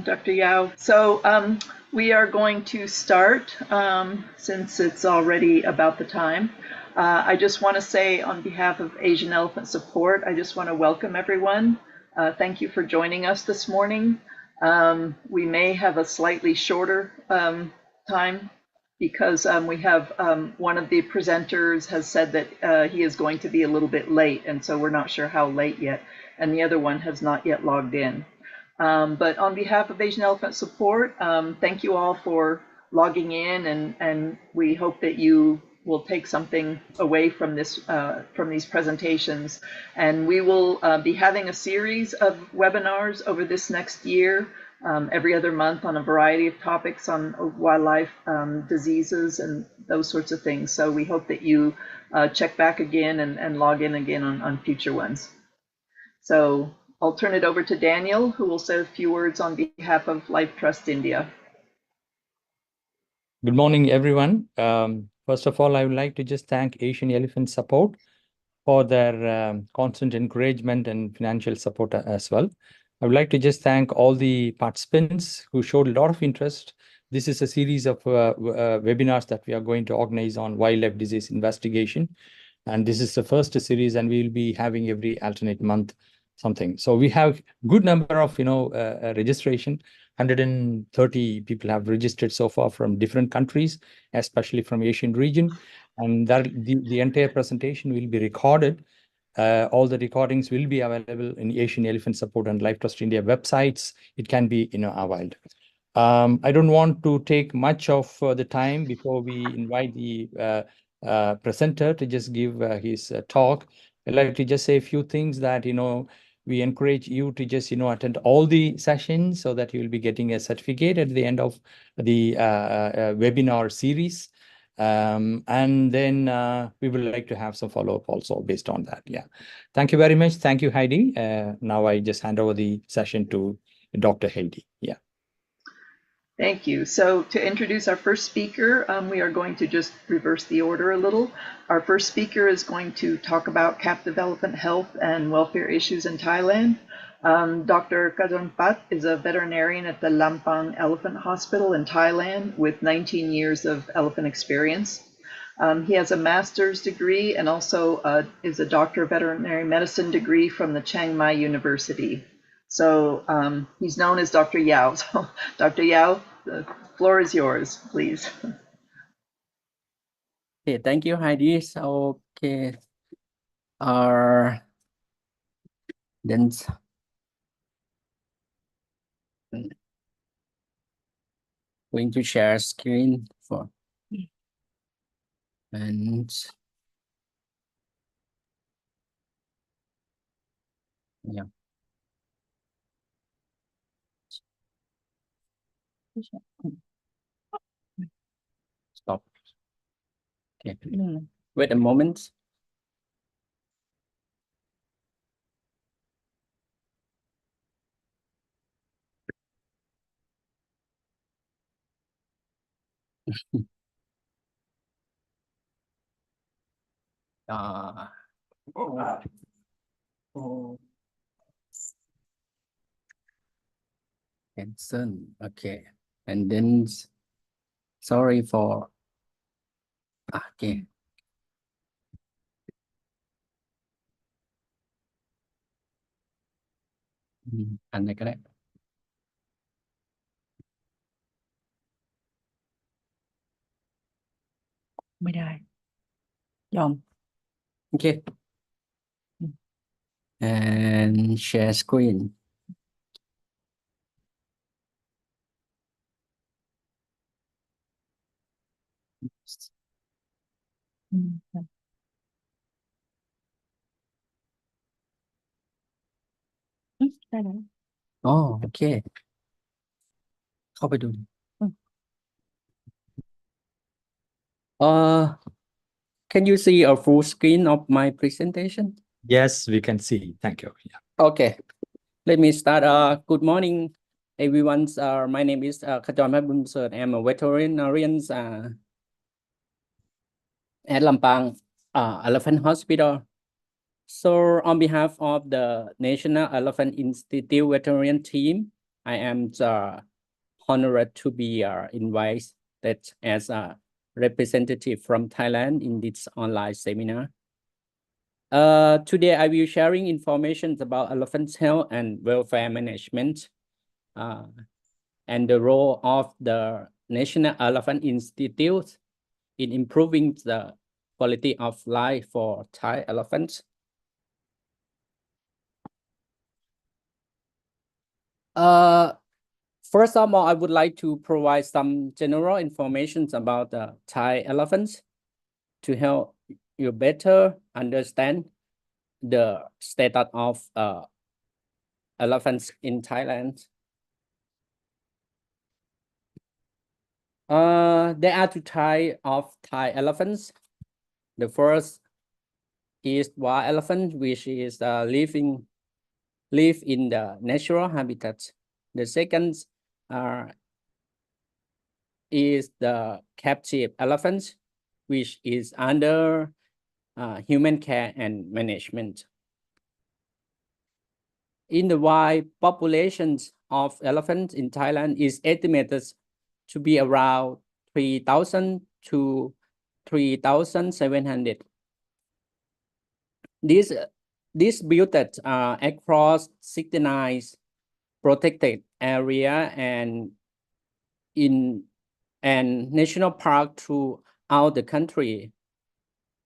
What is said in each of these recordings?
Dr. Yao. So we are going to start since it's already about the time. I just want to say on behalf of Asian Elephant Support, I just want to welcome everyone. Thank you for joining us this morning. We may have a slightly shorter time because we have one of the presenters has said that he is going to be a little bit late, and so we're not sure how late yet, and the other one has not yet logged in. But on behalf of Asian Elephant Support, thank you all for logging in, and we hope that you will take something away from this from these presentations. And we will be having a series of webinars over this next year, every other month, on a variety of topics on wildlife diseases and those sorts of things. So we hope that you check back again and log in again on future ones. So I'll turn it over to Daniel, who will say a few words on behalf of Life Trust India. Good morning, everyone. First of all, I would like to just thank Asian Elephant Support for their constant encouragement and financial support as well. I would like to just thank all the participants who showed a lot of interest. This is a series of webinars that we are going to organize on wildlife disease investigation. And this is the first series, and we will be having every alternate month something. So we have good number of, registration. 130 people have registered so far from different countries, especially from Asian region. And that the entire presentation will be recorded. All the recordings will be available in Asian Elephant Support and Life Trust India websites. It can be, availed. I don't want to take much of the time before we invite the presenter to just give his talk. I'd like to just say a few things that, we encourage you to just, attend all the sessions so that you will be getting a certificate at the end of the webinar series. And then we would like to have some follow-up also based on that. Yeah. Thank you very much. Thank you, Heidi. Now I just hand over the session to Dr. Heidi. Yeah. Thank you. So to introduce our first speaker, we are going to just reverse the order a little. Our first speaker is going to talk about captive elephant health and welfare issues in Thailand. Dr. Khajohnpat is a veterinarian at the Lampang Elephant Hospital in Thailand with 19 years of elephant experience. He has a master's degree and also is a Doctor of Veterinary Medicine degree from the Chiang Mai University. So he's known as Dr. Yao. So Dr. Yao, the floor is yours, please. Okay, thank you, Heidi. So, okay, then going to share screen for and yeah. Stop. Okay. Wait a moment. Cancel. Okay. And then sorry for okay. Anh này cái đấy.ไม่ได้ยอม Okay. And share screen. Oh, okay. เข้าไปดู Can you see a full screen of my presentation? Yes, we can see. Thank you. Yeah. Okay. Let me start. Good morning, everyone. My name is Khajohnpat Boonprasert. I'm a veterinarian at Lampang Elephant Hospital. So on behalf of the National Elephant Institute veterinarian team, I am honored to be invited as a representative from Thailand in this online seminar. Today I will sharing information about elephant health and welfare management and the role of the National Elephant Institute in improving the quality of life for Thai elephants. First of all, I would like to provide some general information about the Thai elephants to help you better understand the status of elephants in Thailand. There are two types of Thai elephants. The first is wild elephant, which is live in the natural habitat. The second is the captive elephant, which is under human care and management. In the wild, populations of elephants in Thailand is estimated to be around 3,000 to 3,700. These distributed across 69 protected area and in national park throughout the country.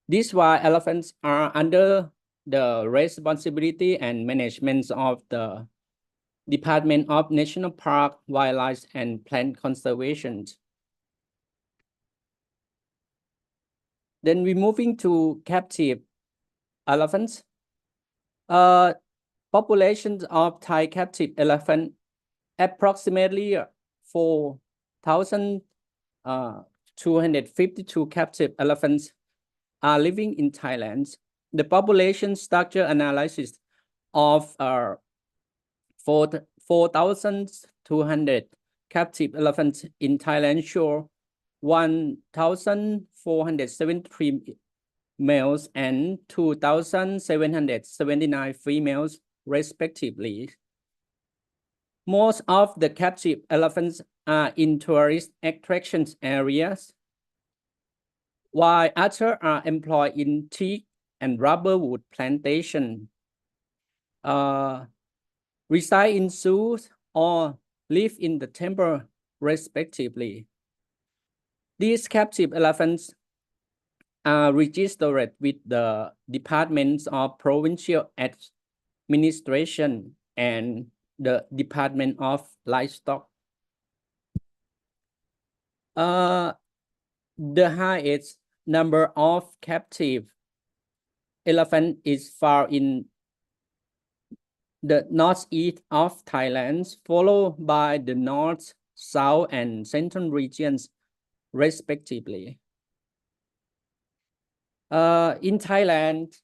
These wild elephants are under the responsibility and management of the Department of National Park, Wildlife and Plant Conservation. Then we're moving to captive elephants. Populations of Thai captive elephant approximately 4,252 captive elephants are living in Thailand. The population structure analysis of 4,200 captive elephants in Thailand show 1,473 males and 2,779 females, respectively. Most of the captive elephants are in tourist attraction areas, while others are employed in teak and rubber wood plantation, reside in zoos or live in the temple, respectively. These captive elephants are registered with the Departments of Provincial Administration and the Department of Livestock. The highest number of captive elephant is found in the northeast of Thailand, followed by the north, south, and central regions, respectively. In Thailand,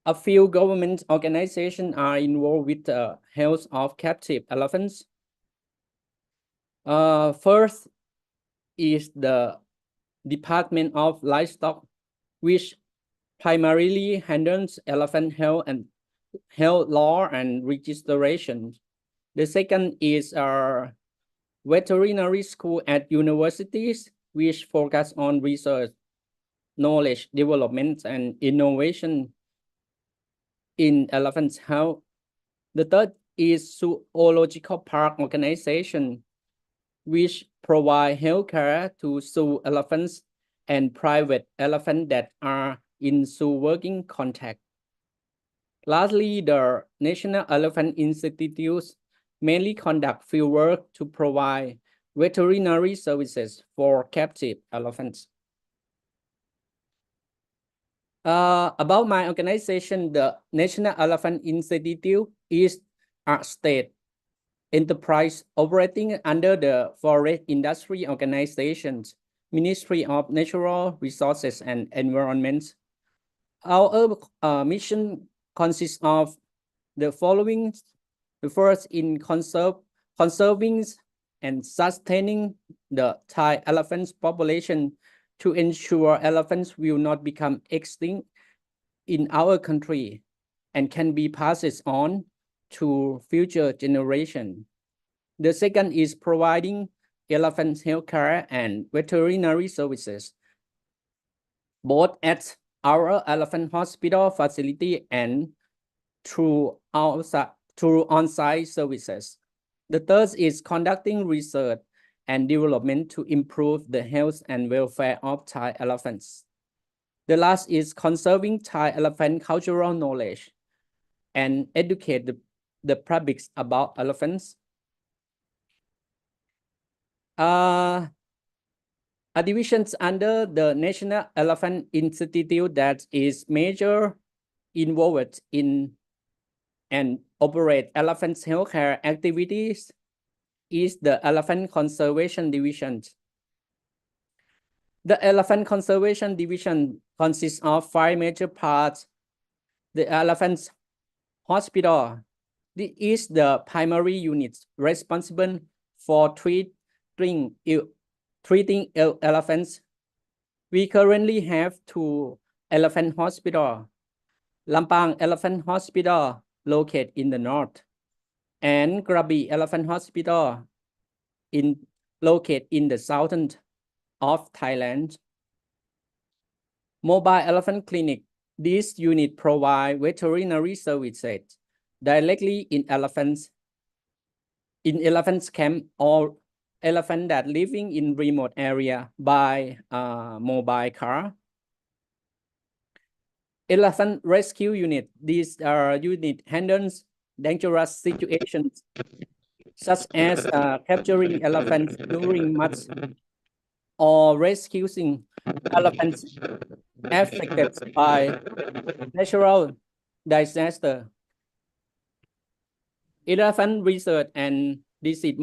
a few government organizations are involved with the health of captive elephants. First is the Department of Livestock, which primarily handles elephant health and health law and registration. The second is our veterinary school at universities, which focus on research, knowledge development, and innovation in elephant health. The third is zoological park organization, which provide healthcare to zoo elephants and private elephants that are in zoo working contact. Lastly, the National Elephant Institute mainly conduct field work to provide veterinary services for captive elephants. About my organization, the National Elephant Institute is a state enterprise operating under the Forest Industry Organizations, Ministry of Natural Resources and Environment. Our mission consists of the following. The first in conserving and sustaining the Thai elephants population to ensure elephants will not become extinct in our country and can be passed on to future generations. The second is providing elephant healthcare and veterinary services, both at our elephant hospital facility and through on-site services. The third is conducting research and development to improve the health and welfare of Thai elephants. The last is conserving Thai elephant cultural knowledge and educate the public about elephants. A division under the National Elephant Institute that is major involved in and operate elephant healthcare activities is the Elephant Conservation Division. The Elephant Conservation Division consists of 5 major parts. The Elephant Hospital, this is the primary unit responsible for treating elephants. We currently have 2 elephant hospitals, Lampang Elephant Hospital located in the north, and Krabi Elephant Hospital located in the southern of Thailand. Mobile Elephant Clinic, this unit provides veterinary services directly in elephant camp or elephant that living in remote area by mobile car. Elephant Rescue Unit, this unit handles dangerous situations such as capturing elephants during match or rescuing elephants affected by natural disaster. Elephant Research and Disease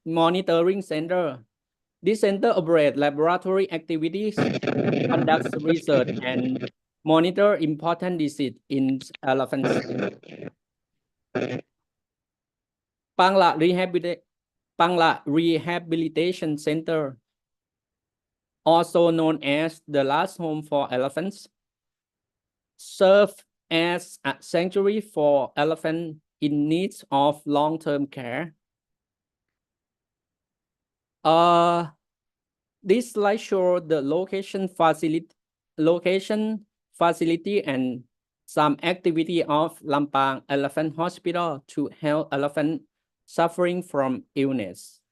Monitoring Center. This center operates laboratory activities, conducts research, and monitor important disease in elephants. Pangla Rehabilitation Center, also known as the last home for elephants, serve as a sanctuary for elephants in need of long-term care. This slide shows the location, facility, and some activity of Lampang Elephant Hospital to help elephants suffering from illness.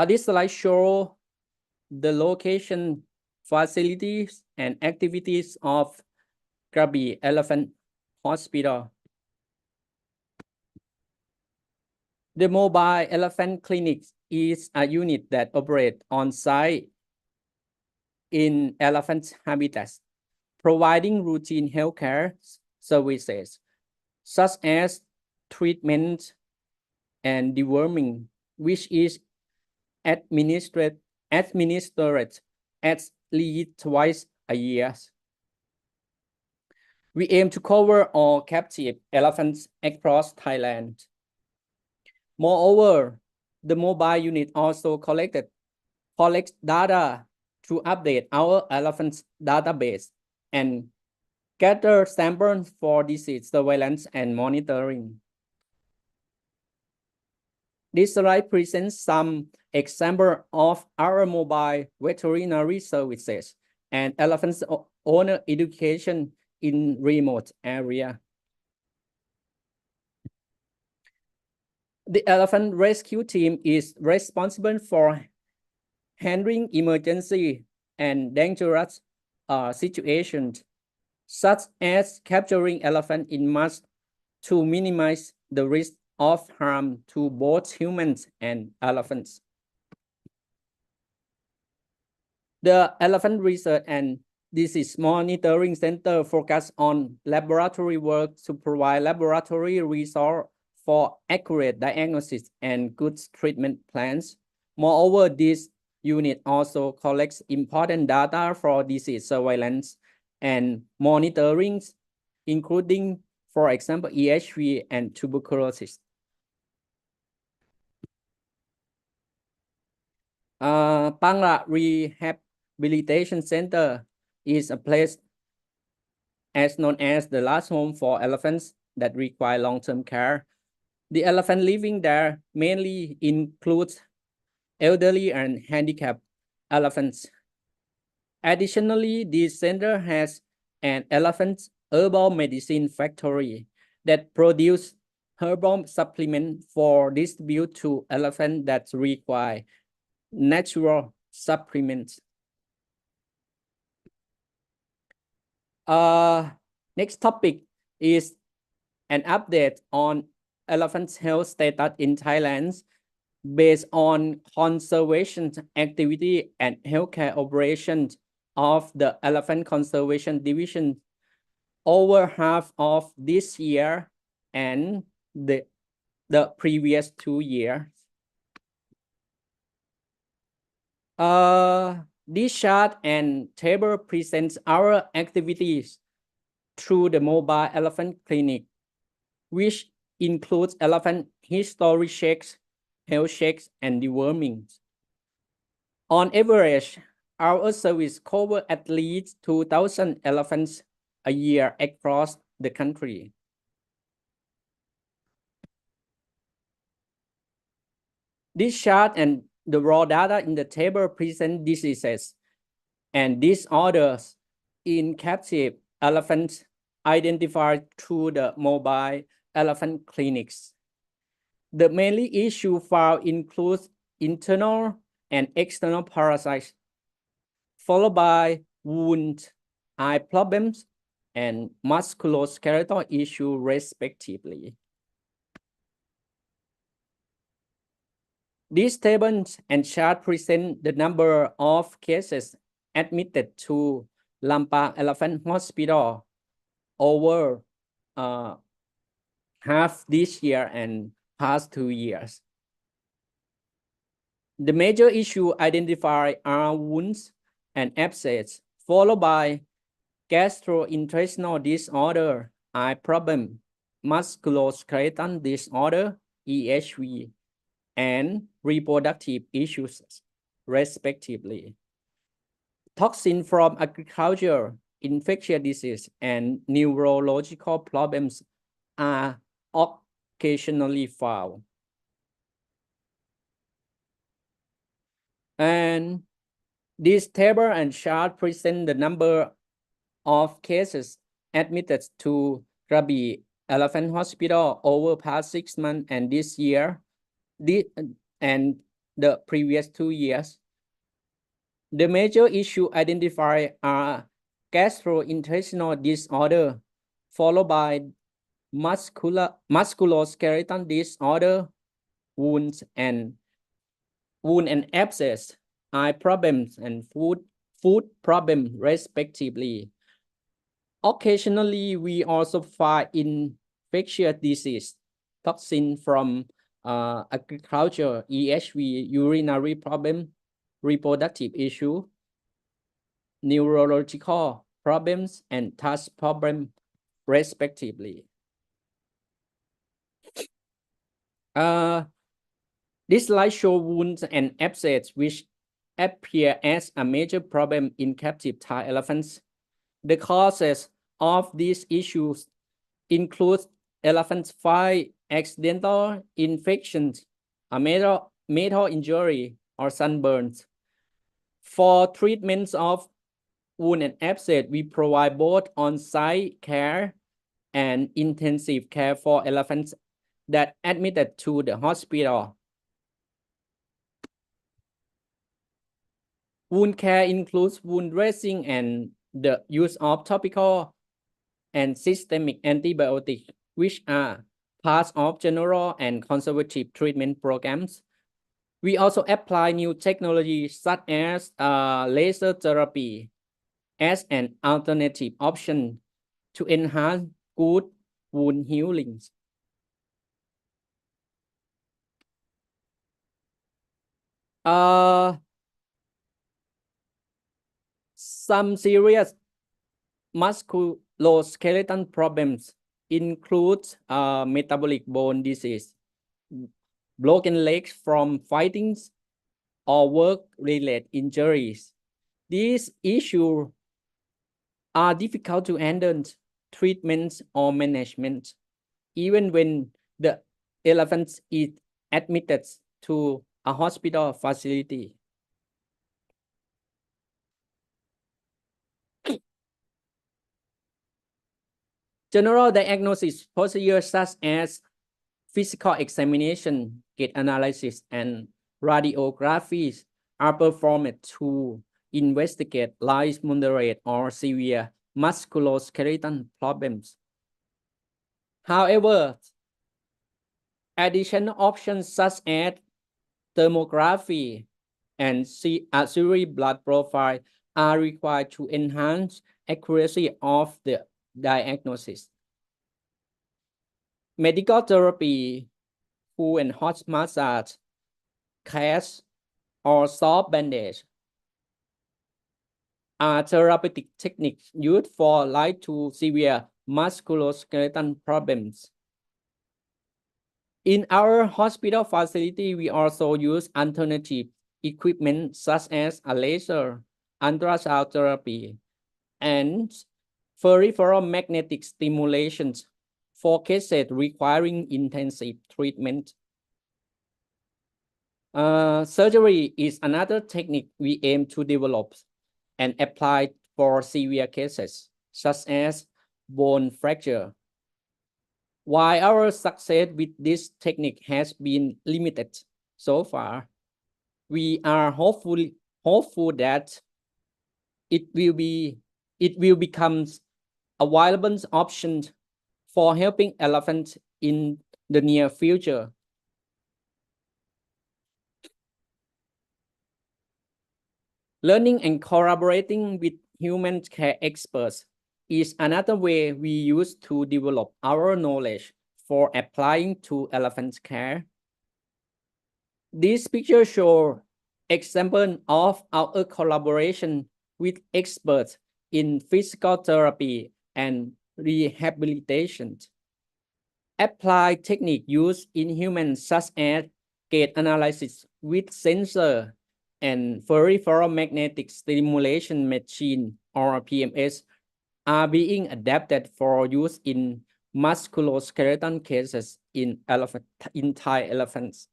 This slide shows the location, facilities, and activities of Krabi Elephant Hospital. The Mobile Elephant Clinic is a unit that operates on site in elephant habitats, providing routine healthcare services such as treatment and deworming, which is administered at least twice a year. We aim to cover all captive elephants across Thailand. Moreover, the mobile unit also collects data to update our elephants database and gather samples for disease surveillance and monitoring. This slide presents some examples of our mobile veterinary services and elephant owner education in remote area. The elephant rescue team is responsible for handling emergency and dangerous situations, such as capturing elephant in mass to minimize the risk of harm to both humans and elephants. The Elephant Research and Disease Monitoring Center focuses on laboratory work to provide laboratory resources for accurate diagnosis and good treatment plans. Moreover, this unit also collects important data for disease surveillance and monitoring, including, for example, EHV and tuberculosis. Pangla Rehabilitation Center is a place as known as the last home for elephants that require long-term care. The elephant living there mainly includes elderly and handicapped elephants. Additionally, this center has an elephant herbal medicine factory that produces herbal supplements for distribute to elephants that require natural supplements. Next topic is an update on elephant health status in Thailand based on conservation activity and healthcare operations of the Elephant Conservation Division over half of this year and the previous 2 years. This chart and table presents our activities through the mobile elephant clinic, which includes elephant history checks, health checks, and deworming. On average, our service covers at least 2,000 elephants a year across the country. This chart and the raw data in the table present diseases and disorders in captive elephants identified through the mobile elephant clinics. The mainly issue found includes internal and external parasites, followed by wound, eye problems, and musculoskeletal issue respectively. These tables and chart present the number of cases admitted to Lampang Elephant Hospital over half this year and past 2 years. The major issue identified are wounds and abscess, followed by gastrointestinal disorder, eye problem, musculoskeletal disorder, EHV, and reproductive issues, respectively. Toxin from agriculture, infectious disease, and neurological problems are occasionally found. And this table and chart present the number of cases admitted to Krabi Elephant Hospital over past 6 months and this year, and the previous 2 years. The major issue identified are gastrointestinal disorder, followed by musculoskeletal disorder, wound and abscess, eye problems, and food problem, respectively. Occasionally, we also find infectious disease, toxin from agriculture, EHV, urinary problem, reproductive issue, neurological problems, and touch problem, respectively. This slide shows wounds and abscess, which appear as a major problem in captive Thai elephants. The causes of these issues include elephants fight accidental infections, a metal injury, or sunburns. For treatments of wound and abscess, we provide both on-site care and intensive care for elephants that admitted to the hospital. Wound care includes wound dressing and the use of topical and systemic antibiotics, which are part of general and conservative treatment programs. We also apply new technologies such as laser therapy as an alternative option to enhance good wound healing. Some serious musculoskeletal problems include metabolic bone disease, broken legs from fighting, or work-related injuries. These issues are difficult to handle treatment or management, even when the elephant is admitted to a hospital facility. General diagnosis procedures such as physical examination, gait analysis, and radiographies are performed to investigate light, moderate, or severe musculoskeletal problems. However, additional options such as thermography and serum blood profile are required to enhance accuracy of the diagnosis. Medical therapy, cool and hot massage, cast, or soft bandage are therapeutic techniques used for light to severe musculoskeletal problems. In our hospital facility, we also use alternative equipment such as a laser, ultrasound therapy, and peripheral magnetic stimulations for cases requiring intensive treatment. Surgery is another technique we aim to develop and apply for severe cases, such as bone fracture. While our success with this technique has been limited so far, we are hopeful that it will become a viable option for helping elephants in the near future. Learning and collaborating with human care experts is another way we use to develop our knowledge for applying to elephant care. This picture shows example of our collaboration with experts in physical therapy and rehabilitation. Applied technique used in humans such as gait analysis with sensor and peripheral magnetic stimulation machine or PMS are being adapted for use in musculoskeletal cases in Thai elephants.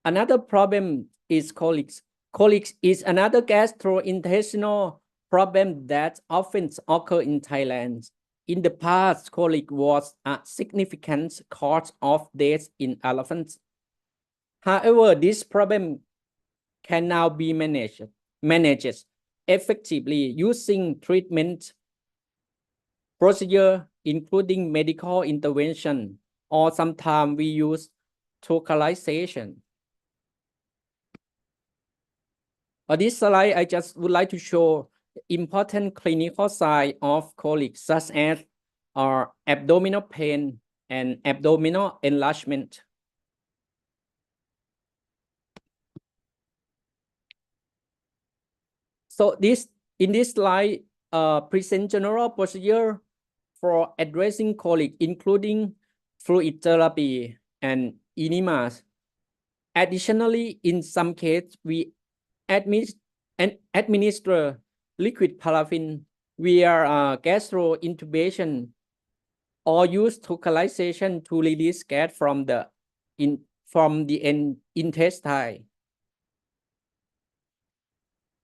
Another problem is colics. Colics is another gastrointestinal problem that often occurs in Thailand. In the past, colic was a significant cause of death in elephants. However, this problem can now be managed effectively using treatment procedure, including medical intervention, or sometimes we use localization. On this slide, I just would like to show important clinical signs of colic, such as abdominal pain and abdominal enlargement. So in this slide, present general procedure for addressing colic, including fluid therapy and enemas. Additionally, in some cases, we administer liquid paraffin via gastrointubation or use localization to release gas from the intestine.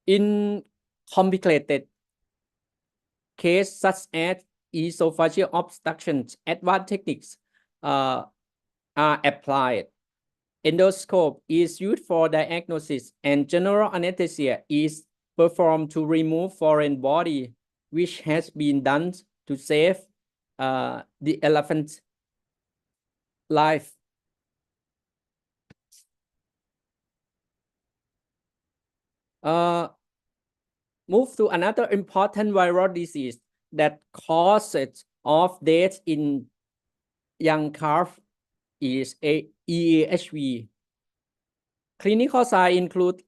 In complicated cases such as esophageal obstructions, advanced techniques are applied. Endoscope is used for diagnosis, and general anesthesia is performed to remove foreign body, which has been done to save the elephant's life. Move to another important viral disease that causes of death in young calf is EAHV. Clinical signs include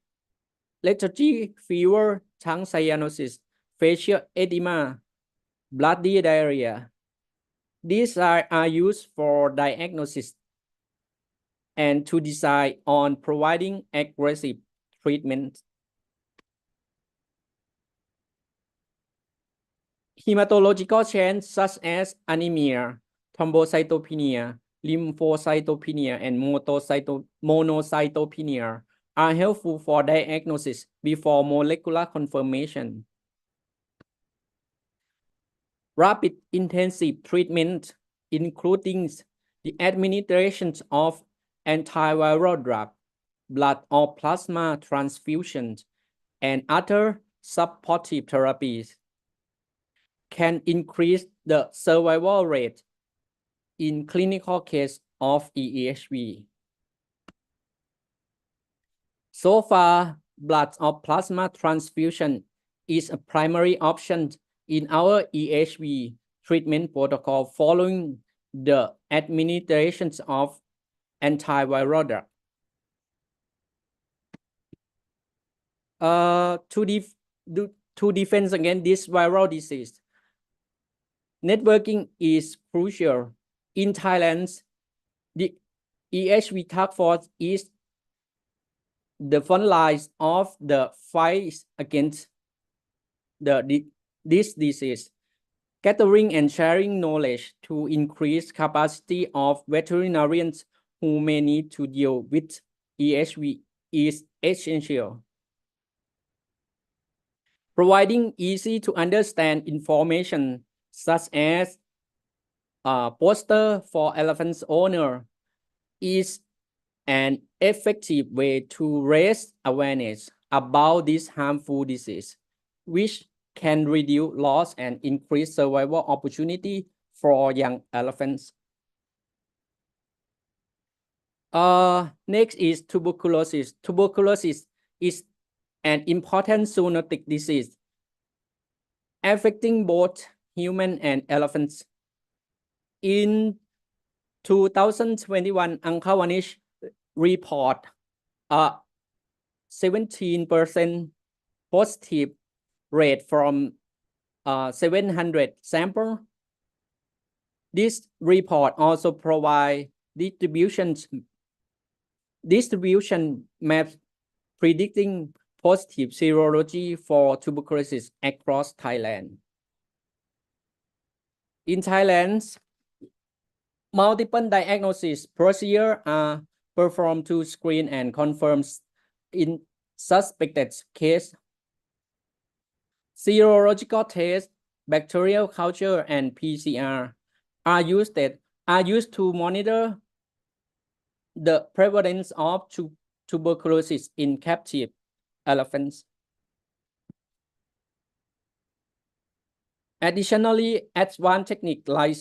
lethargy, fever, tongue cyanosis, facial edema, bloody diarrhea. These are used for diagnosis and to decide on providing aggressive treatment. Hematological change such as anemia, thrombocytopenia, lymphocytopenia, and monocytopenia are helpful for diagnosis before molecular confirmation. Rapid intensive treatment, including the administration of antiviral drug, blood or plasma transfusions, and other supportive therapies, can increase the survival rate in clinical case of EHV. So far, blood or plasma transfusion is a primary option in our EHV treatment protocol following the administration of antiviral drug. To defend against this viral disease, networking is crucial. In Thailand, the EHV task force is the front lines of the fight against this disease, gathering and sharing knowledge to increase capacity of veterinarians who may need to deal with EHV is essential. Providing easy to understand information such as a poster for elephants owner is an effective way to raise awareness about this harmful disease, which can reduce loss and increase survival opportunity for young elephants. Next is tuberculosis. Tuberculosis is an important zoonotic disease affecting both human and elephants. In 2021, Ankhawanish report a 17% positive rate from 700 samples. This report also provides distribution maps predicting positive serology for tuberculosis across Thailand. In Thailand, multiple diagnosis procedures are performed to screen and confirm in suspected case. Serological tests, bacterial culture, and PCR are used to monitor the prevalence of tuberculosis in captive elephants. Additionally, advanced techniques like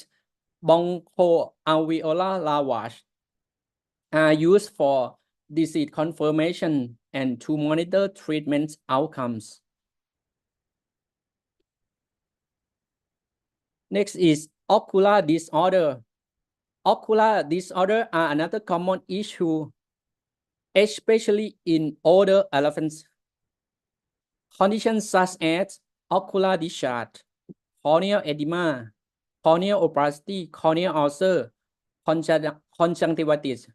bronchoalveolar lavage are used for disease confirmation and to monitor treatment outcomes. Next is ocular disorder. Ocular disorder are another common issue, especially in older elephants. Conditions such as ocular discharge, corneal edema, corneal opacity, corneal ulcer, conjunctivitis,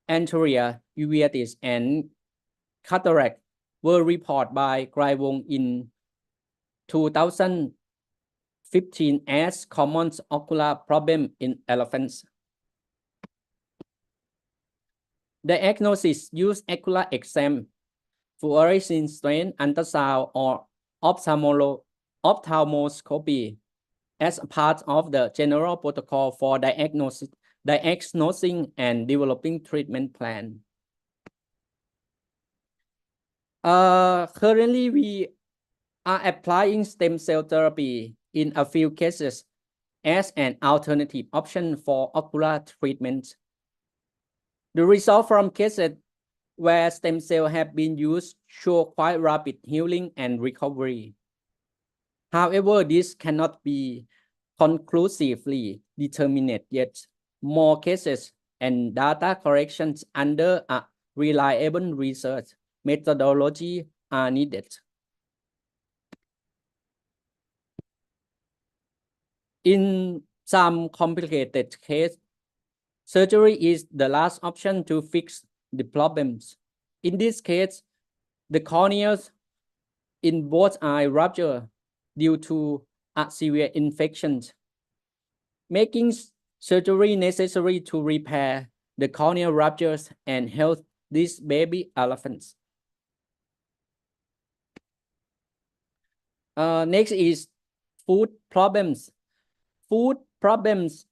anterior uveitis, and cataract were reported by Grai-Wong in 2015 as common ocular problem in elephants. Diagnosis use ocular exam, fluorescein strain ultrasound, or ophthalmoscopy as a part of the general protocol for diagnosing and developing treatment plan. Currently, we are applying stem cell therapy in a few cases as an alternative option for ocular treatment. The result from cases where stem cells have been used show quite rapid healing and recovery. However, this cannot be conclusively determined yet. More cases and data corrections under a reliable research methodology are needed. In some complicated cases, surgery is the last option to fix the problems. In this case, the corneas in both eyes rupture due to a severe infection, making surgery necessary to repair the corneal ruptures and help these baby elephants. Next is food problems. Food problems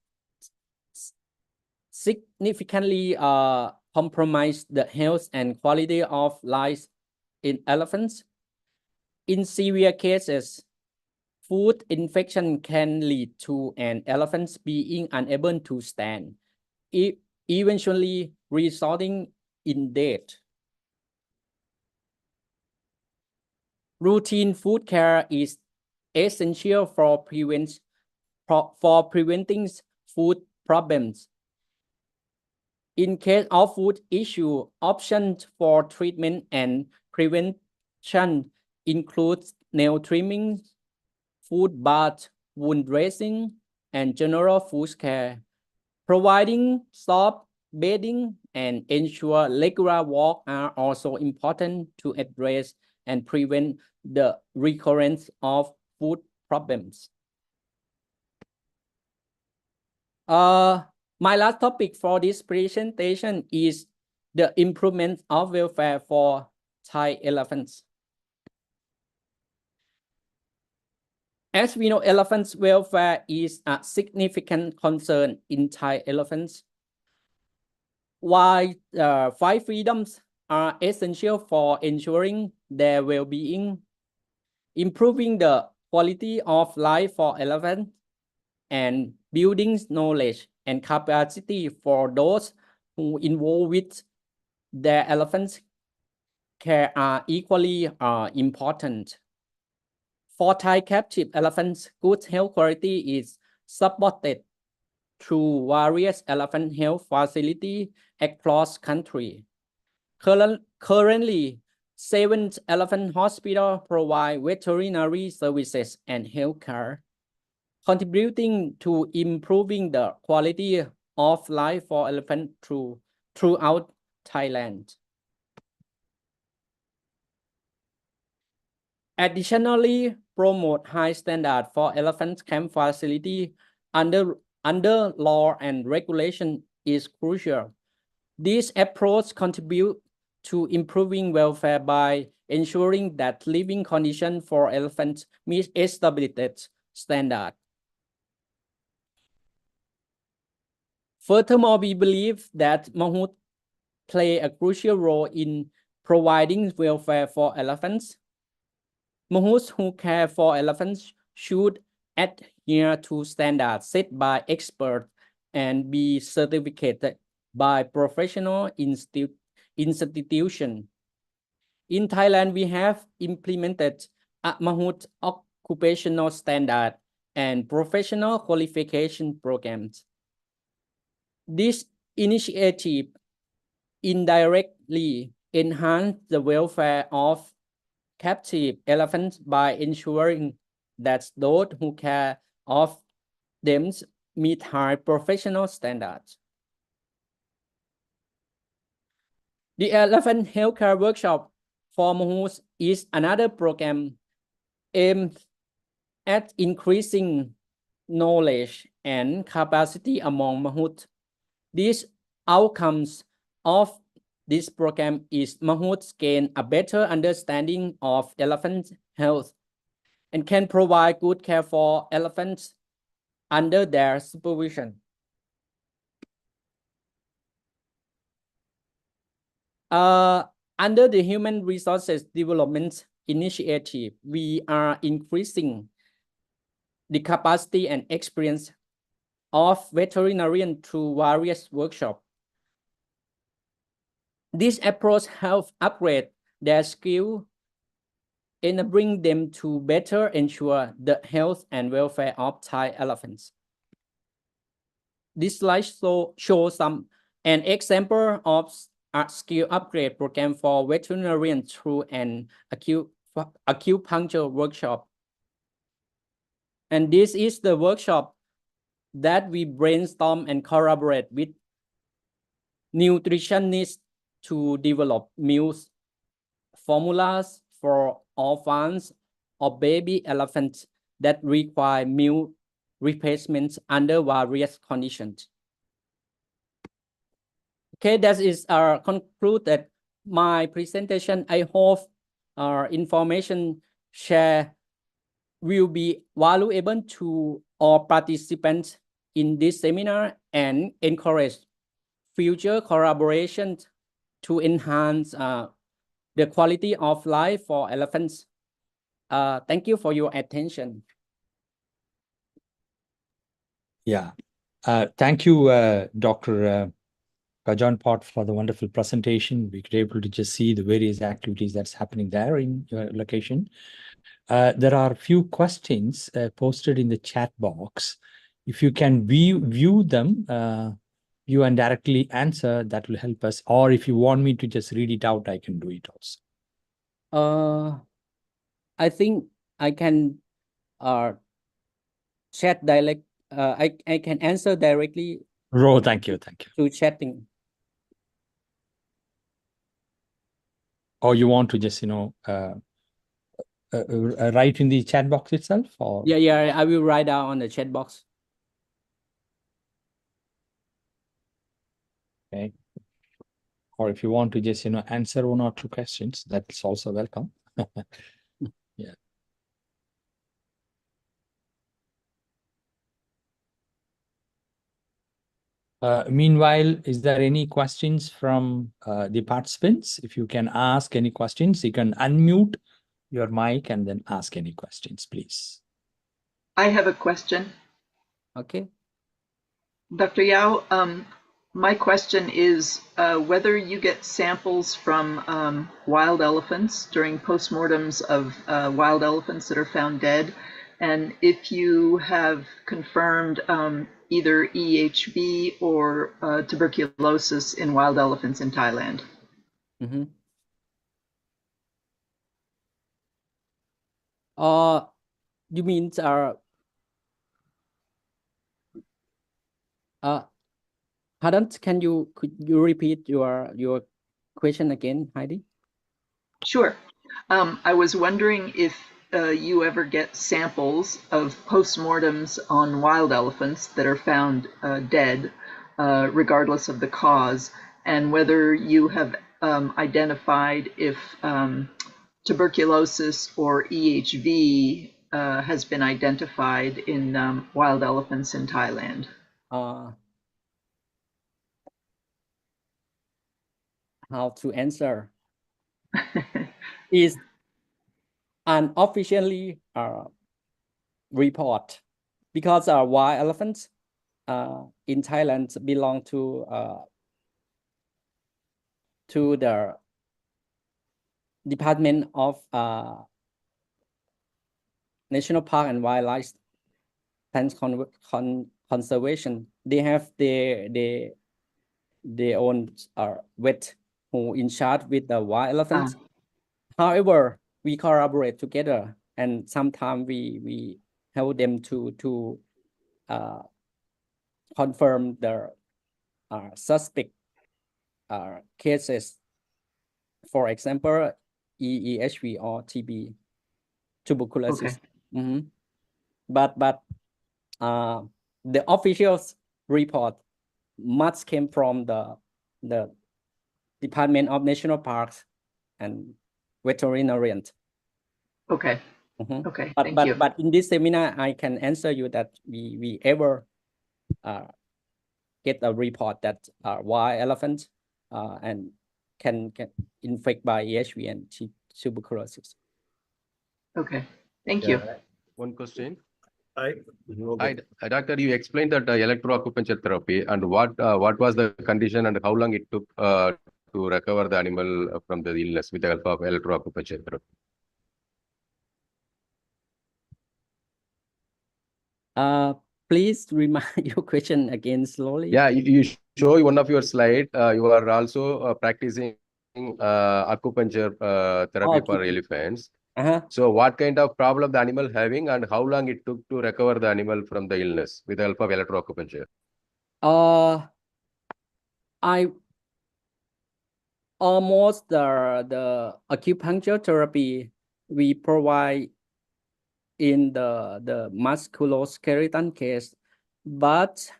significantly compromise the health and quality of life in elephants. In severe cases, food infection can lead to an elephant being unable to stand, eventually resulting in death. Routine food care is essential for preventing food problems. In case of food issue, options for treatment and prevention include nail trimming, food bath, wound dressing, and general food care. Providing soft bedding and ensure regular walk are also important to address and prevent the recurrence of food problems. My last topic for this presentation is the improvement of welfare for Thai elephants. As we know, elephants' welfare is a significant concern in Thai elephants. While 5 freedoms are essential for ensuring their well-being, improving the quality of life for elephants, and building knowledge and capacity for those who involved with their elephants care are equally important. For Thai captive elephants, good health quality is supported through various elephant health facilities across country. Currently, 7 elephant hospitals provide veterinary services and healthcare, contributing to improving the quality of life for elephants throughout Thailand. Additionally, promote high standard for elephant camp facility under law and regulation is crucial. This approach contributes to improving welfare by ensuring that living conditions for elephants meet established standards. Furthermore, we believe that mahouts play a crucial role in providing welfare for elephants. Mahouts who care for elephants should adhere to standards set by experts and be certificated by professional institutions. In Thailand, we have implemented a mahout occupational standard and professional qualification programs. This initiative indirectly enhance the welfare of captive elephants by ensuring that those who care of them meet high professional standards. The Elephant Healthcare Workshop for mahouts is another program aimed at increasing knowledge and capacity among mahouts. These outcomes of this program is mahouts gain a better understanding of elephant health and can provide good care for elephants under their supervision. Under the Human Resources Development Initiative, we are increasing the capacity and experience of veterinarians through various workshops. This approach helps upgrade their skill, enabling them to better ensure the health and welfare of Thai elephants. This slide shows an example of a skill upgrade program for veterinarians through an acupuncture workshop. And this is the workshop that we brainstorm and collaborate with nutritionists to develop meal formulas for orphans or baby elephants that require meal replacement under various conditions. Okay, that is concluded my presentation. I hope information shared will be valuable to all participants in this seminar and encourage future collaboration to enhance the quality of life for elephants. Thank you for your attention. Yeah. Thank you, Dr. Khajohnpat, for the wonderful presentation. We were able to just see the various activities that's happening there in your location. There are a few questions posted in the chat box. If you can view them, view and directly answer, that will help us. Or if you want me to just read it out, I can do it also. I think I can chat direct. I can answer directly. Thank you. To chatting. Or you want to just, write in the chat box itself? Or Yeah, I will write down on the chat box. Okay. Or if you want to just, answer one or two questions, that's also welcome. Yeah. Meanwhile, is there any questions from the participants? If you can ask any questions, you can unmute your mic and then ask any questions, please. I have a question. Okay. Dr. Yao, my question is whether you get samples from wild elephants during postmortems of wild elephants that are found dead, and if you have confirmed either EHV or tuberculosis in wild elephants in Thailand. Mm-hmm. You mean pardon, could you repeat your question again, Heidi? Sure. I was wondering if you ever get samples of postmortems on wild elephants that are found dead, regardless of the cause, and whether you have identified if tuberculosis or EHV has been identified in wild elephants in Thailand. How to answer is unofficially report, because wild elephants in Thailand belong to the Department of National Park and Wildlife Conservation. They have their own vet who in charge with the wild elephants. However, we collaborate together, and sometimes we help them to confirm the suspect cases. For example, EHV or TB, tuberculosis. Okay. Mm-hmm. But the official report must came from the Department of National Parks and veterinarians. Okay. Mm-hmm. Okay. Thank you. But in this seminar, I can answer you that we ever get a report that wild elephants and can infect by EHV and tuberculosis. Okay. Thank you. One question. Hi, doctor. You explained that electroacupuncture therapy and what was the condition and how long it took to recover the animal from the illness with the help of electroacupuncture therapy. Please remind your question again slowly. Yeah, you show one of your slide. You are also practicing acupuncture therapy for elephants. So what kind of problem the animal having and how long it took to recover the animal from the illness with the help of electroacupuncture? I almost the acupuncture therapy we provide in the musculoskeletal case, but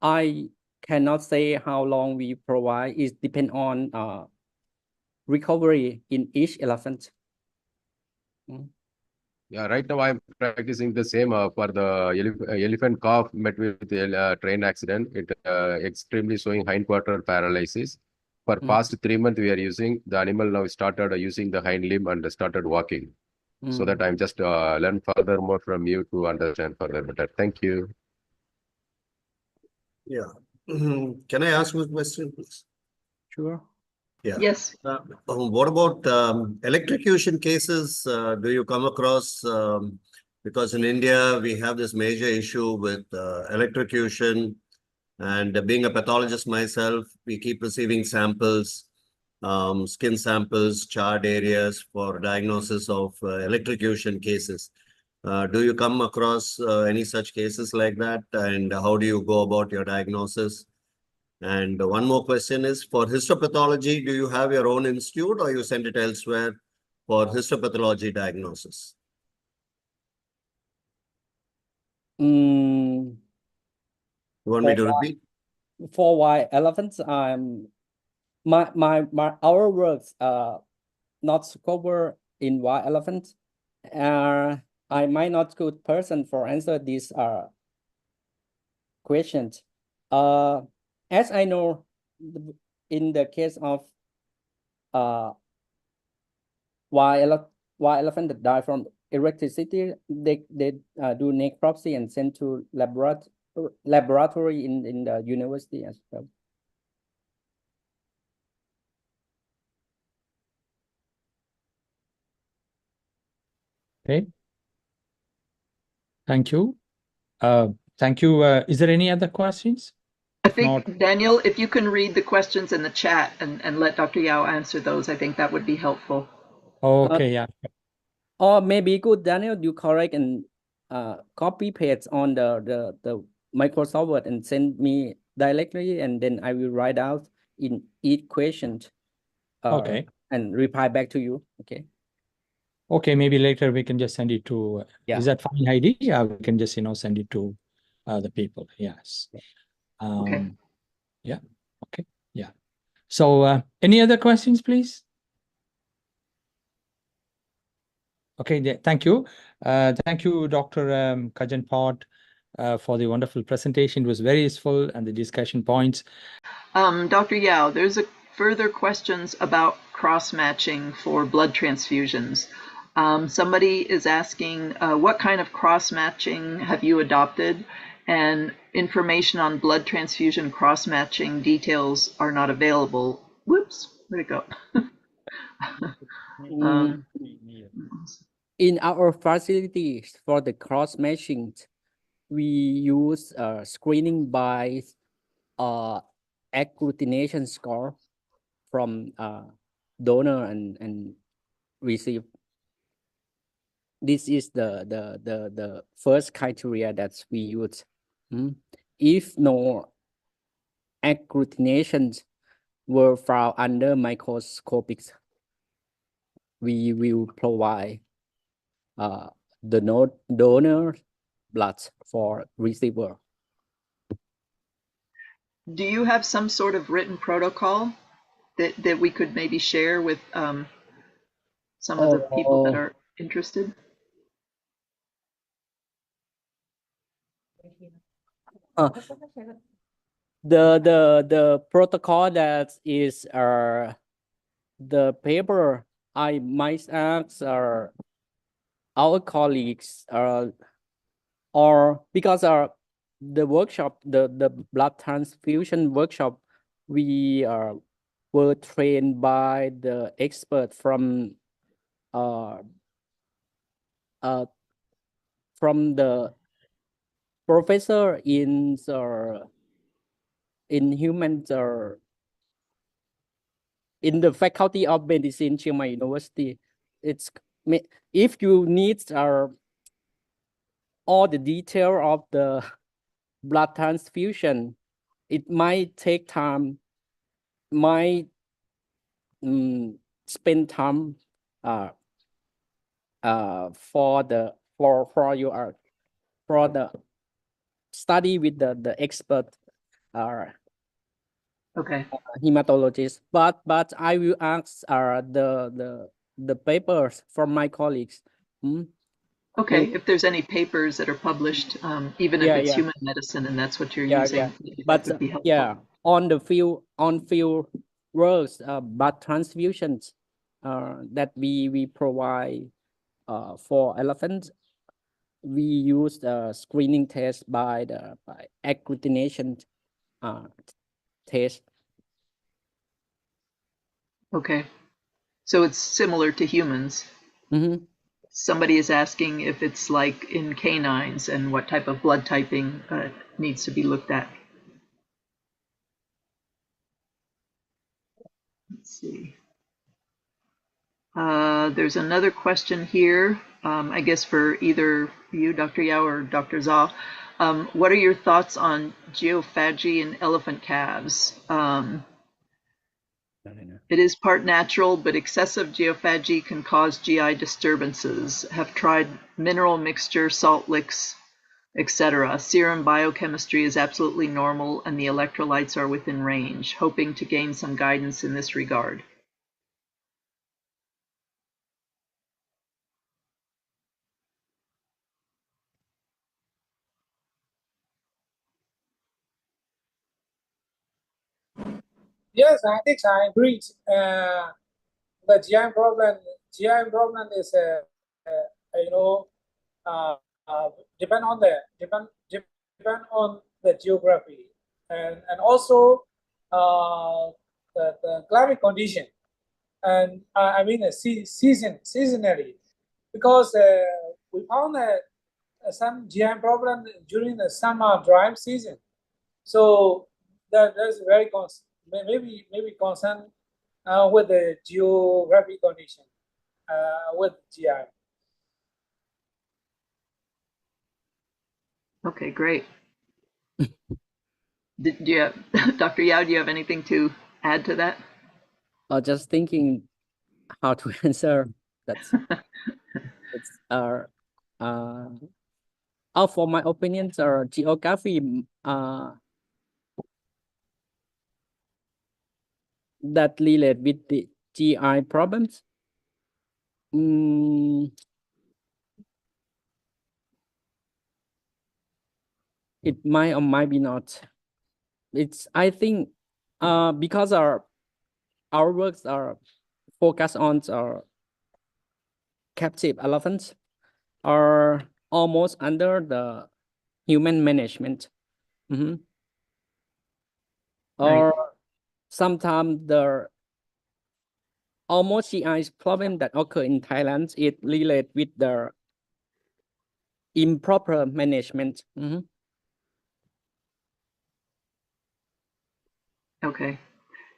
I cannot say how long we provide. It depends on recovery in each elephant. Yeah, right now I'm practicing the same for the elephant cough met with a train accident. It extremely showing hindquarter paralysis. For past 3 months, we are using the animal now started using the hind limb and started walking. So that I'm just learn further more from you to understand further better. Thank you. Yeah. Can I ask you a question, please? Sure. Yeah. Yes. What about electrocution cases? Do you come across? Because in India, we have this major issue with electrocution. And being a pathologist myself, we keep receiving samples, skin samples, charred areas for diagnosis of electrocution cases. Do you come across any such cases like that? And how do you go about your diagnosis? And one more question is, for histopathology, do you have your own institute or you send it elsewhere for histopathology diagnosis? You want me to repeat? For wild elephants, our works not cover in wild elephants. I might not good person for answer these questions. As I know, in the case of wild elephant that die from electricity, they do necropsy and send to laboratory in the university as well. Okay. Thank you. Thank you. Is there any other questions? I think, Daniel, if you can read the questions in the chat and let Dr. Yao answer those, I think that would be helpful. Okay, yeah. Or maybe good, Daniel, you correct and copy paste on the Microsoft Word and send me directly, and then I will write out in each question. Okay. And reply back to you. Okay. Okay, maybe later we can just send it to. Yeah. Is that fine, Heidi? Yeah, we can just send it to the people. Yes. Okay. Yeah. Okay. Yeah. So any other questions, please? Okay. Thank you. Thank you, Dr. Khajohnpat, for the wonderful presentation. It was very useful, and the discussion points. Dr. Yao, there's further questions about cross-matching for blood transfusions. Somebody is asking, what kind of cross-matching have you adopted? And information on blood transfusion cross-matching details are not available. Whoops, where'd it go? In our facilities for the cross-matching, we use screening by agglutination score from donor and receive. This is the first criteria that we use. If no agglutinations were found under microscopic, we will provide the donor blood for receiver. Do you have some sort of written protocol that we could maybe share with some of the people that are interested? The protocol that is the paper I might ask our colleagues or because the workshop, the blood transfusion workshop, we were trained by the expert from the professor in humans in the Faculty of Medicine, Chiang Mai University. It's if you need all the detail of the blood transfusion, it might take time, might spend time for for your for the study with the expert Okay. hematologist. But I will ask the papers from my colleagues. Okay, if there's any papers that are published, even if it's human medicine and that's what you're using, but that would be helpful. on field works, blood transfusions that we provide for elephants, we use the screening test by agglutination test. Okay, so it's similar to humans. Somebody is asking if it's like in canines and what type of blood typing needs to be looked at. Let's see. There's another question here, I guess for either you, Dr. Yao, or Dr. Zha. What are your thoughts on geophagy in elephant calves? It is part natural, but excessive geophagy can cause GI disturbances. Have tried mineral mixture, salt licks, etc. Serum biochemistry is absolutely normal and the electrolytes are within range. Hoping to gain some guidance in this regard. Yes, I think I agree. The GI problem is, depend on the geography and also the climate condition, and I mean the seasonally, because we found some GI problem during the summer dry season, so that's very maybe concern with the geographic condition with GI. Okay, great. Do you have, Dr. Yao, do you have anything to add to that? Just thinking how to answer. That's for my opinions, geography that relate with the GI problems. It might or might be not. It's, I think, because our works are focused on our captive elephants are almost under the human management. Or sometimes the almost GI problem that occur in Thailand, it relate with the improper management. Okay,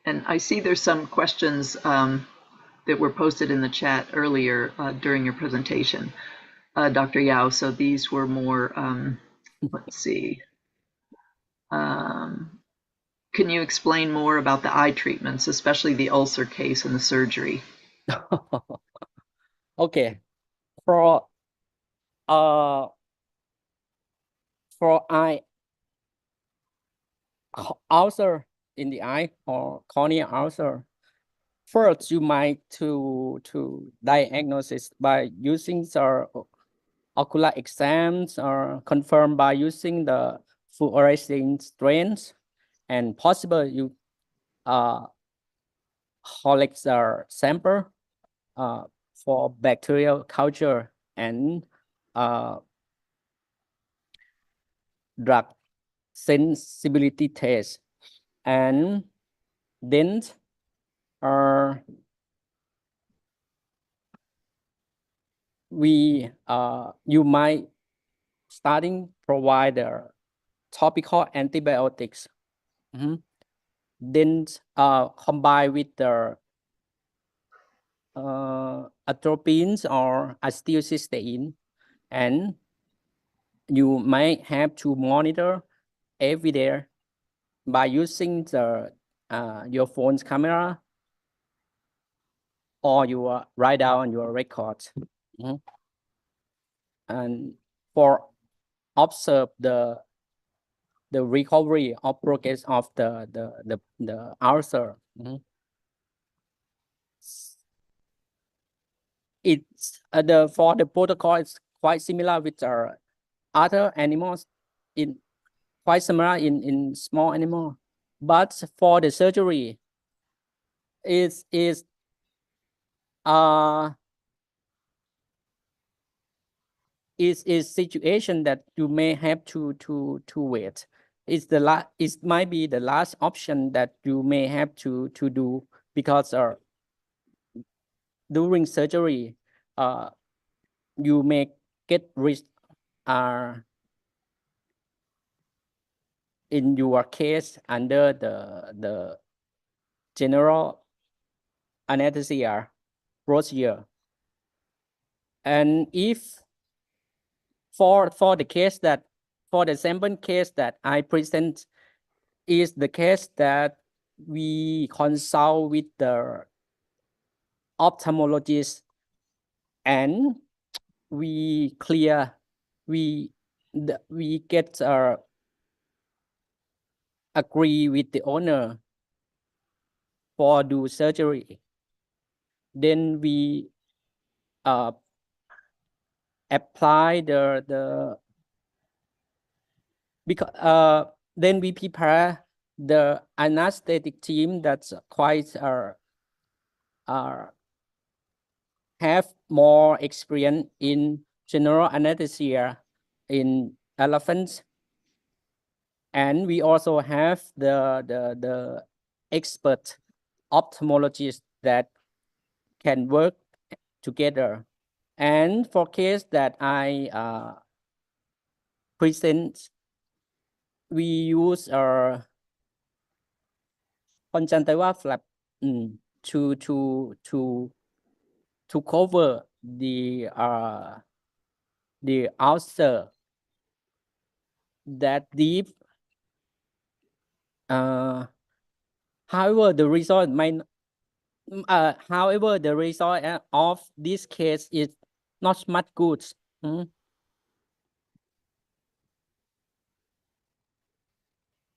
and I see there's some questions that were posted in the chat earlier during your presentation, Dr. Yao. So these were more, let's see. Can you explain more about the eye treatments, especially the ulcer case and the surgery? Okay, for eye ulcer in the eye or cornea ulcer, first you might to diagnosis by using the ocular exams or confirmed by using the fluorescent strains, and possible you collect the sample for bacterial culture and drug sensibility test, and then you might starting provide topical antibiotics, then combine with the atropines or acetylcysteine, and you might have to monitor every day by using the your phone's camera or you write down your records. and for observe the recovery or progress of the ulcer. It's for the protocol, it's quite similar with other animals, quite similar in small animal, but for the surgery, is situation that you may have to wait. It might be the last option that you may have to do, because during surgery, you may get risk in your case under the general anesthesia procedure. And if for the sample case that I present is the case that we consult with the ophthalmologist and we get agree with the owner for do surgery, then we apply because then we prepare the anesthetic team that's quite have more experience in general anesthesia in elephants, and we also have the expert ophthalmologists that can work together. And for case that I present, we use conjunctiva flap to cover the ulcer that deep. However, the result might however, the result of this case is not much good.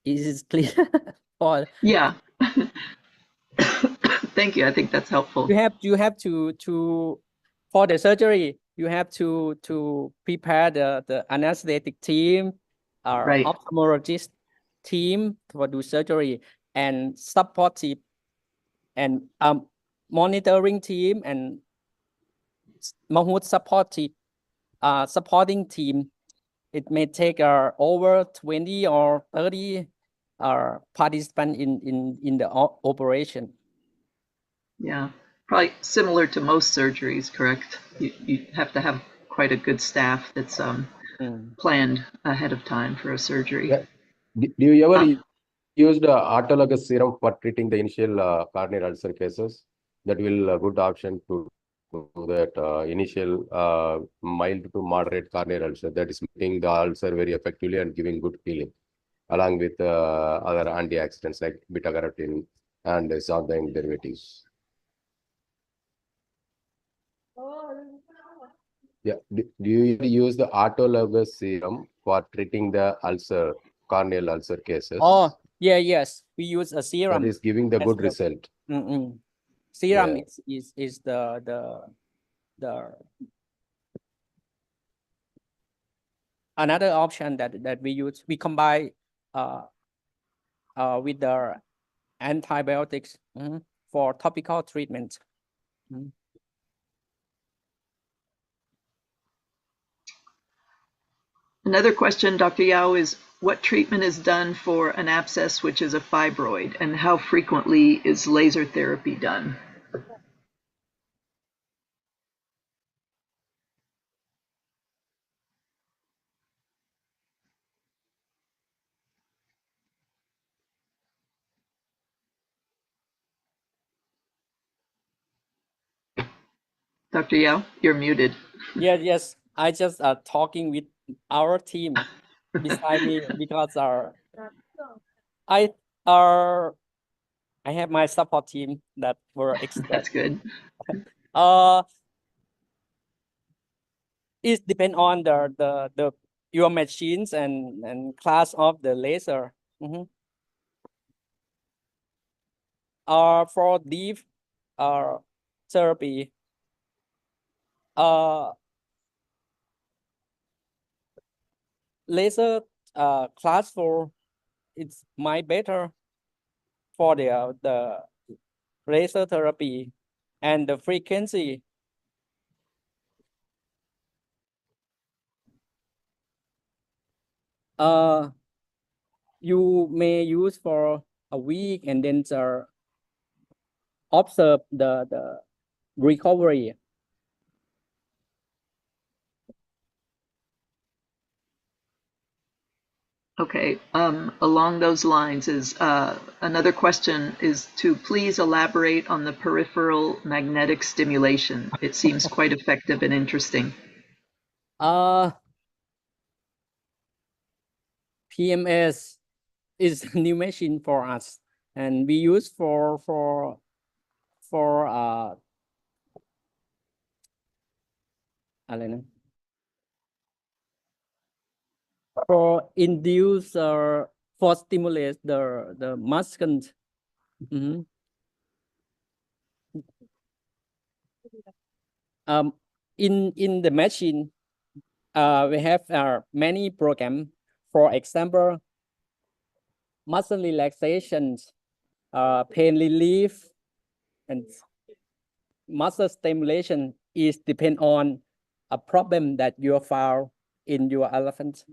Is it clear? Yeah. Thank you. I think that's helpful. You have to for the surgery, you have to prepare the anesthetic team, our ophthalmologist team for do surgery, and supportive and monitoring team and Mahout supporting team. It may take over 20 or 30 participants in the operation. Yeah, probably similar to most surgeries, correct? You have to have quite a good staff that's planned ahead of time for a surgery. Yeah. Do you ever use the autologous serum for treating the initial corneal ulcer cases? That will a good option to that initial mild to moderate corneal ulcer that is making the ulcer very effectively and giving good healing, along with other antioxidants like beta-carotene and xanthine derivatives. Yeah. Do you use the autologous serum for treating the corneal ulcer cases? Oh, yes. We use a serum. That is giving the good result. Serum is the another option that we use. We combine with the antibiotics for topical treatment. Another question, Dr. Yao, is what treatment is done for an abscess which is a fibroid, and how frequently is laser therapy done? Dr. Yao, you're muted. Yes. I just talking with our team beside me because I have my support team that were expert. That's good. It depends on the your machines and class of the laser. For deep therapy, laser class 4 it's much better for the laser therapy, and the frequency you may use for a week and then observe the recovery. Okay, along those lines is another question is to please elaborate on the peripheral magnetic stimulation. It seems quite effective and interesting. PMS is a new machine for us, and we use for induce or for stimulate the muscles. In the machine, we have many programs. For example, muscle relaxation, pain relief, and muscle stimulation is depend on a problem that you found in your elephant.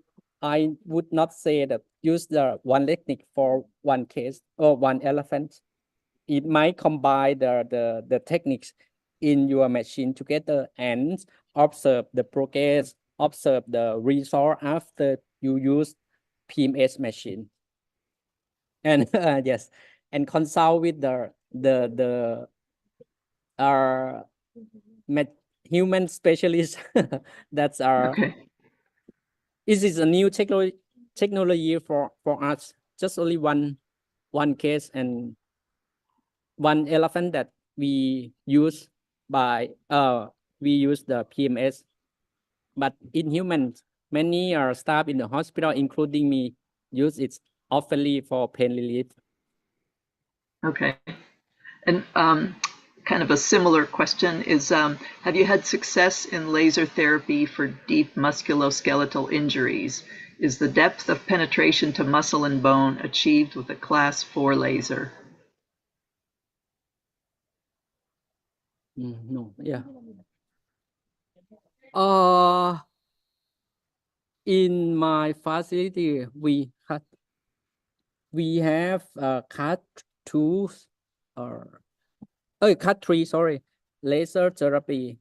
I would not say that use the one technique for one case or one elephant. It might combine the techniques in your machine together and observe the progress, observe the result after you use PMS machine. And yes, and consult with the human specialists. That's our. Okay. This is a new technology for us. Just only one case and one elephant that we use we use the PMS, but in humans, many staff in the hospital, including me, use it oftenly for pain relief. Okay, and kind of a similar question is, have you had success in laser therapy for deep musculoskeletal injuries? Is the depth of penetration to muscle and bone achieved with a class 4 laser? No, yeah. In my facility, we have cut 2 cut 3, sorry, laser therapy.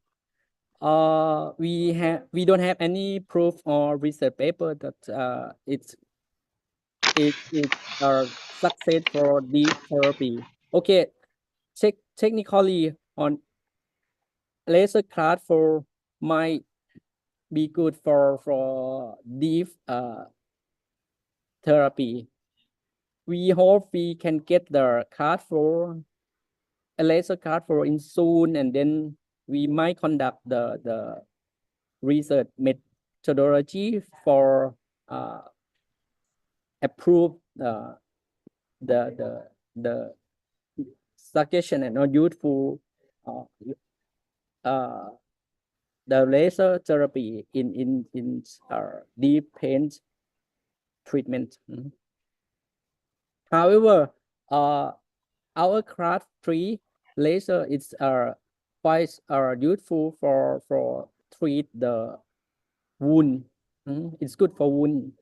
We don't have any proof or research paper that it's success for deep therapy. Okay, technically on laser class 4 might be good for deep therapy. We hope we can get the card for a laser card for in soon, and then we might conduct the research methodology for approve the suggestion and not useful the laser therapy in deep pain treatment. However, our class 3 laser is quite useful for treat the wound. It's good for wound.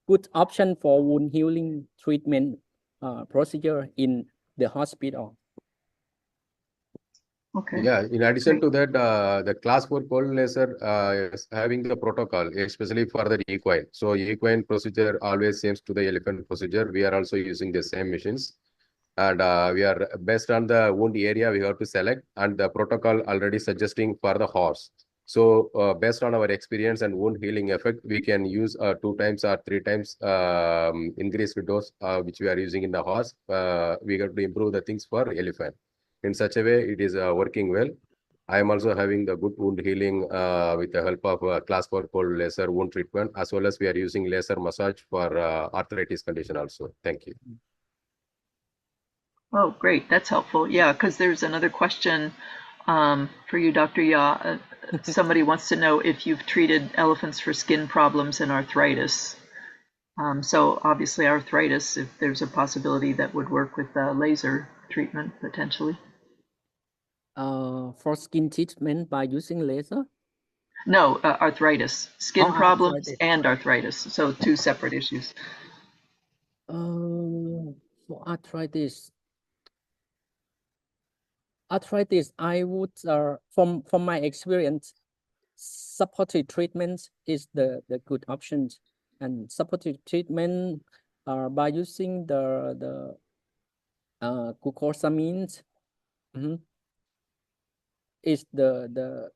Good option for wound healing treatment procedure in the hospital. Okay. Yeah, in addition to that, the class 4 cold laser is having the protocol, especially for the equine. So equine procedure always seems to the elephant procedure. We are also using the same machines. And we are based on the wound area we have to select, and the protocol already suggesting for the horse. So based on our experience and wound healing effect, we can use 2 times or 3 times increased dose which we are using in the horse. We have to improve the things for elephant. In such a way, it is working well. I am also having the good wound healing with the help of class 4 cold laser wound treatment, as well as we are using laser massage for arthritis condition also. Thank you. Oh, great. That's helpful. Yeah, because there's another question for you, Dr. Ya. Somebody wants to know if you've treated elephants for skin problems and arthritis. So obviously arthritis, if there's a possibility that would work with laser treatment potentially. For skin treatment by using laser? No, arthritis, skin problems arthritis. and arthritis. So two separate issues. For arthritis, I would from my experience, supportive treatment is the good option, and supportive treatment by using the glucosamine is the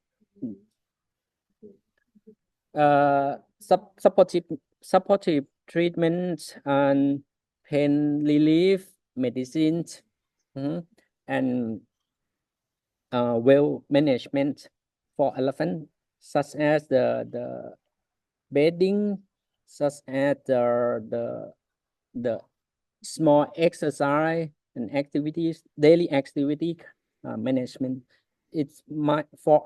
supportive treatment and pain relief medicines and well management for elephant, such as the bedding, such as the small exercise and activities, daily activity management. It's for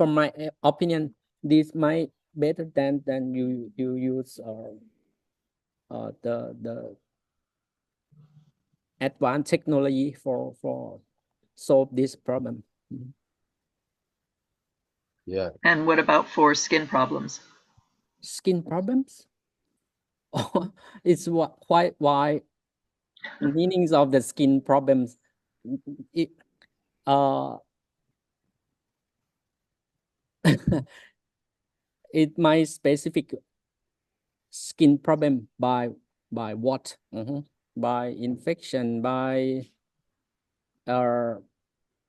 my opinion, this might better than you use the advanced technology for solve this problem. Yeah. And what about for skin problems? Skin problems? Oh, it's quite wide meanings of the skin problems. It it might specific skin problem by what? By infection, by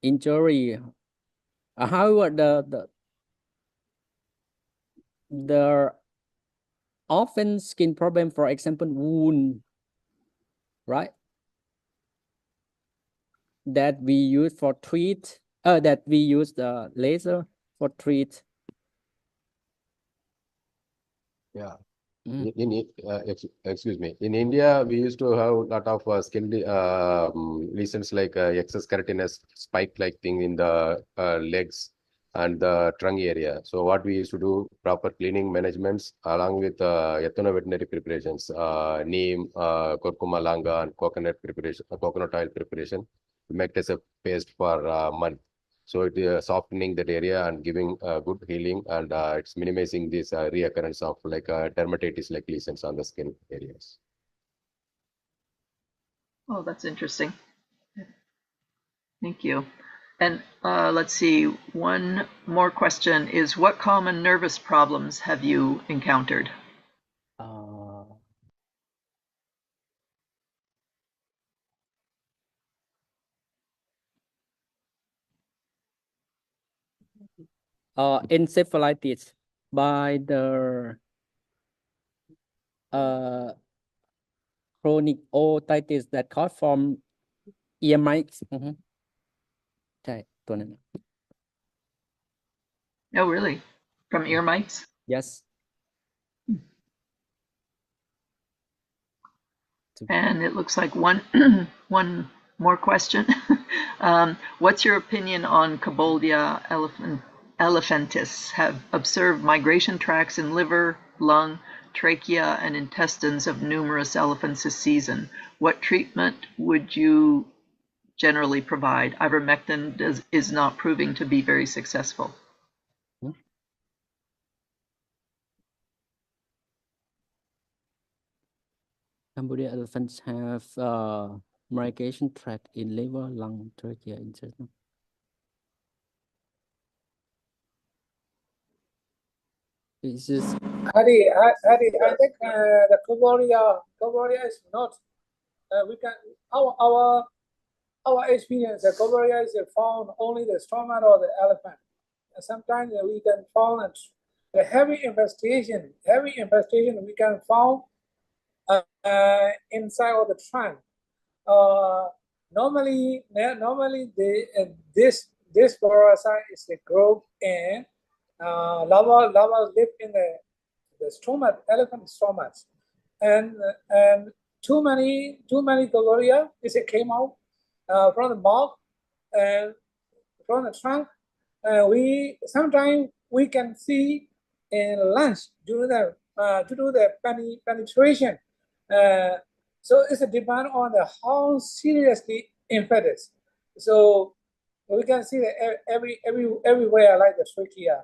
injury. However, the often skin problem, for example, wound, right? That we use for treat, that we use the laser for treat. Yeah. Excuse me. In India, we used to have a lot of skin lesions like excess keratinous spike-like thing in the legs and the trunk area. So what we used to do, proper cleaning managements along with ethno-veterinary preparations, neem, curcuma langa, and coconut preparation, coconut oil preparation. We make as a paste for a month. So it is softening that area and giving good healing, and it's minimizing this reoccurrence of like dermatitis like lesions on the skin areas. Oh, that's interesting. Thank you. And let's see, one more question is, what common nervous problems have you encountered? Encephalitis by the chronic otitis that caused from ear mites. Oh, really? From ear mites? Yes. And it looks like one more question. What's your opinion on Khajohnpat elephantis? Have observed migration tracks in liver, lung, trachea, and intestines of numerous elephants this season. What treatment would you generally provide? Ivermectin is not proving to be very successful. Cambodia elephants have migration tract in liver, lung, trachea, intestine. It's just Hari, I think the Khajohnpat is not. We can our experience. The Khajohnpat is found only the stomach of the elephant. And sometimes we can found a heavy infestation. We can found inside of the trunk. normally this parasite is a group in larva live in the stomach, elephant stomach, and too many Gogoria came out from the mouth and from the trunk. Sometimes we can see in lunch during the to do the penetration. So it's a depend on the how seriously infected. So we can see that everywhere like the trachea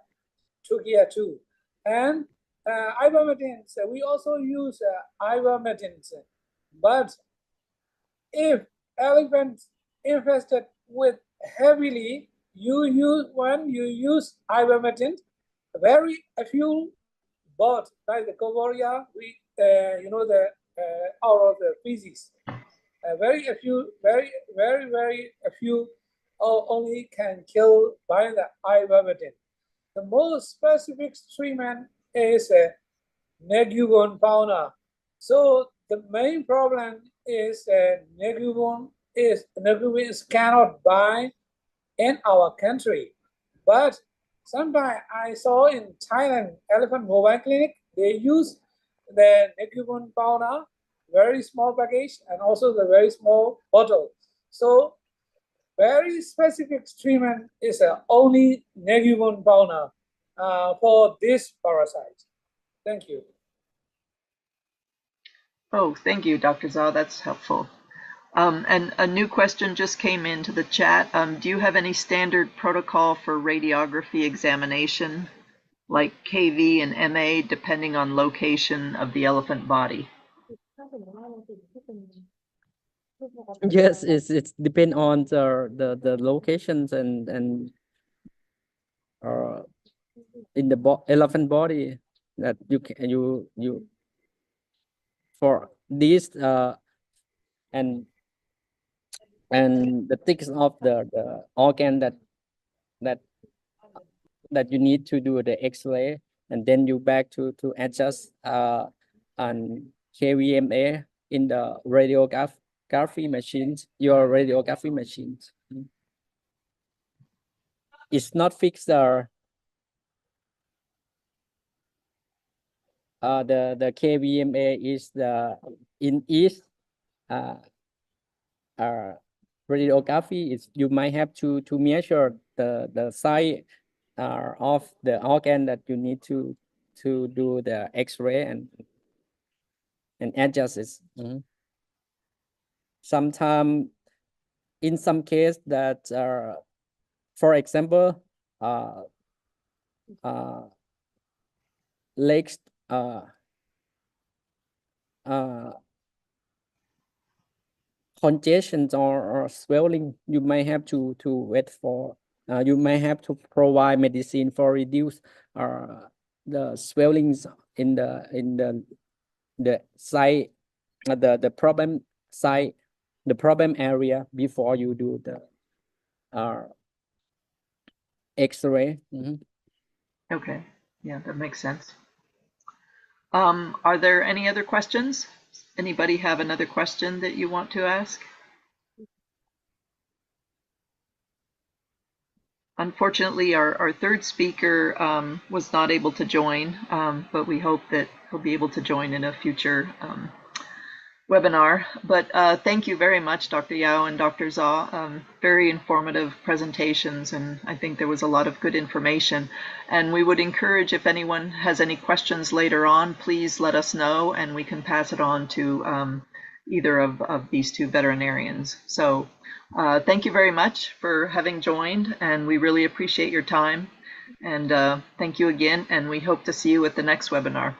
too, and ivermectin. We also use ivermectin, but if elephants infested with heavily, you use ivermectin, very a few birds like the Gogoria, out of the species, very a few only can kill by the ivermectin. The most specific treatment is neguibone fauna. So the main problem is neguibone is cannot buy in our country, but sometimes I saw in Thailand elephant mobile clinic they use the neguibone fauna, very small package, and also the very small bottle. So very specific treatment is only neguibone fauna for this parasite. Thank you. Oh, thank you, Dr. Zhao. That's helpful. And a new question just came into the chat. Do you have any standard protocol for radiography examination, like KV and MA, depending on location of the elephant body? Yes, it's depend on the locations and in the elephant body that you for this and the thickness of the organ that you need to do the X-ray, and then you back to adjust on KVMA in the radiography machines, your radiography machines. It's not fixed the KVMA is in each radiography is you might have to measure the size of the organ that you need to do the X-ray and adjust it. Sometimes in some case that for example legs congestions or swelling, you may have to wait for you may have to provide medicine for reduce the swellings in the site, the problem site, the problem area before you do the X-ray. Okay, yeah, that makes sense. Are there any other questions? Anybody have another question that you want to ask? Unfortunately, our third speaker was not able to join, but we hope that he'll be able to join in a future webinar. But thank you very much, Dr. Yao and Dr. Zhao. Very informative presentations, and I think there was a lot of good information. And we would encourage, if anyone has any questions later on, please let us know, and we can pass it on to either of these two veterinarians. So thank you very much for having joined, and we really appreciate your time. And thank you again, and we hope to see you at the next webinar.